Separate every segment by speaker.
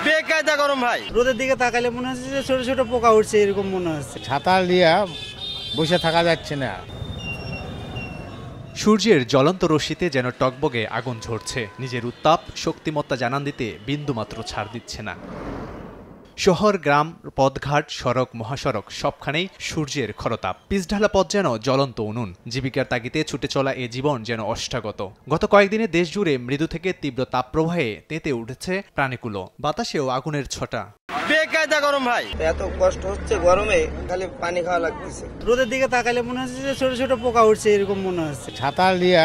Speaker 1: বেকায়দা গরম ভাই।
Speaker 2: রোদের দিকে তাকালে মনে হচ্ছে যে ছোট ছোট পোকা উঠছে, এরকম মনে হচ্ছে।
Speaker 3: ছাতা নিয়ে বসে থাকা যাচ্ছে না।
Speaker 4: সূর্যের জ্বলন্ত রশ্মিতে যেন টগবগে আগুন ঝরছে, নিজের উত্তাপ শক্তিমত্তা জানান দিতে বিন্দুমাত্র ছাড় দিচ্ছে না। শহর, গ্রাম, পথঘাট, সড়ক, মহাসড়ক সবখানেই সূর্যের খরতাপ। পিচঢালা পথ যেন জ্বলন্ত উনুন। জীবিকার তাগিদে ছুটে চলা এ জীবন যেন অষ্টাগত। গত কয়েকদিনে দেশ জুড়ে মৃদু থেকে তীব্র তাপপ্রবাহে তেতে উঠেছে প্রাণীকুলো। বাতাসেও আগুনের ছটা।
Speaker 1: বেকায়দা গরম ভাই।
Speaker 5: এত কষ্ট হচ্ছে গরমে, খালি পানি খাওয়া লাগতেছে।
Speaker 2: রোদের দিকে তাকালে মনে হচ্ছে যে ছোট ছোট পোকা উঠছে, এরকম মনে হচ্ছে।
Speaker 3: ছাতা নিয়ে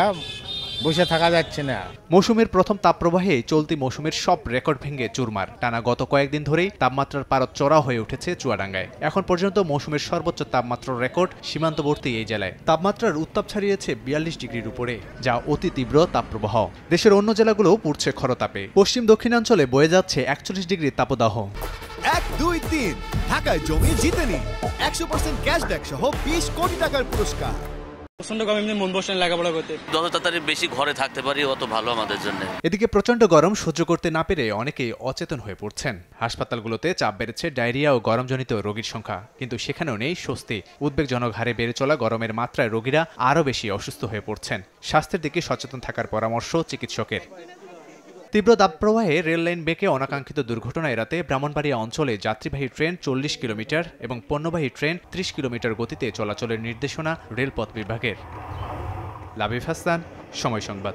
Speaker 3: বসে থাকা যাচ্ছে না।
Speaker 4: মৌসুমের প্রথম তাপপ্রবাহে চলতি মৌসুমের সব রেকর্ড ভেঙে চুরমার। টানা গত কয়েকদিন ধরেই তাপমাত্রার পারদ চড়া হয়ে উঠেছে চুয়াডাঙ্গায়। এখন পর্যন্ত মৌসুমের সর্বোচ্চ তাপমাত্রার রেকর্ড সীমান্তবর্তী এই জেলায়। তাপমাত্রার উত্তাপ ছাড়িয়েছে ৪২ ডিগ্রির উপরে, যা অতি তীব্র তাপপ্রবাহ। দেশের অন্য জেলাগুলোও পুড়ছে খরতাপে। পশ্চিম দক্ষিণাঞ্চলে বয়ে যাচ্ছে ৪১ ডিগ্রি তাপদাহ।
Speaker 6: ১, ২, ৩ ঢাকায় জমি জিতে নিন ১০০% ক্যাশব্যাক সহ ২০ কোটি টাকার পুরস্কার।
Speaker 7: প্রচন্ড গরম, এমনি মন বসে লেখাপড়া করতে।
Speaker 8: যত তাড়াতাড়ি বেশি ঘরে থাকতে পারি অত ভালো আমাদের জন্য।
Speaker 4: এদিকে প্রচণ্ড গরম সহ্য করতে না পেরে অনেকেই অচেতন হয়ে পড়ছেন। হাসপাতালগুলোতে চাপ বেড়েছে ডায়রিয়া ও গরমজনিত রোগীর সংখ্যা, কিন্তু সেখানেও নেই স্বস্তি। উদ্বেগজনক হারে বেড়ে চলা গরমের মাত্রায় রোগীরা আরও বেশি অসুস্থ হয়ে পড়ছেন। স্বাস্থ্যের দিকে সচেতন থাকার পরামর্শ চিকিৎসকের। তীব্র তাপপ্রবাহে রেললাইন বেঁকে অনাকাঙ্ক্ষিত দুর্ঘটনা এড়াতে ব্রাহ্মণবাড়িয়া অঞ্চলে যাত্রীবাহী ট্রেন ৪০ কিলোমিটার এবং পণ্যবাহী ট্রেন ৩০ কিলোমিটার গতিতে চলাচলের নির্দেশনা রেলপথ বিভাগের। লাবিব হাসান, সময় সংবাদ।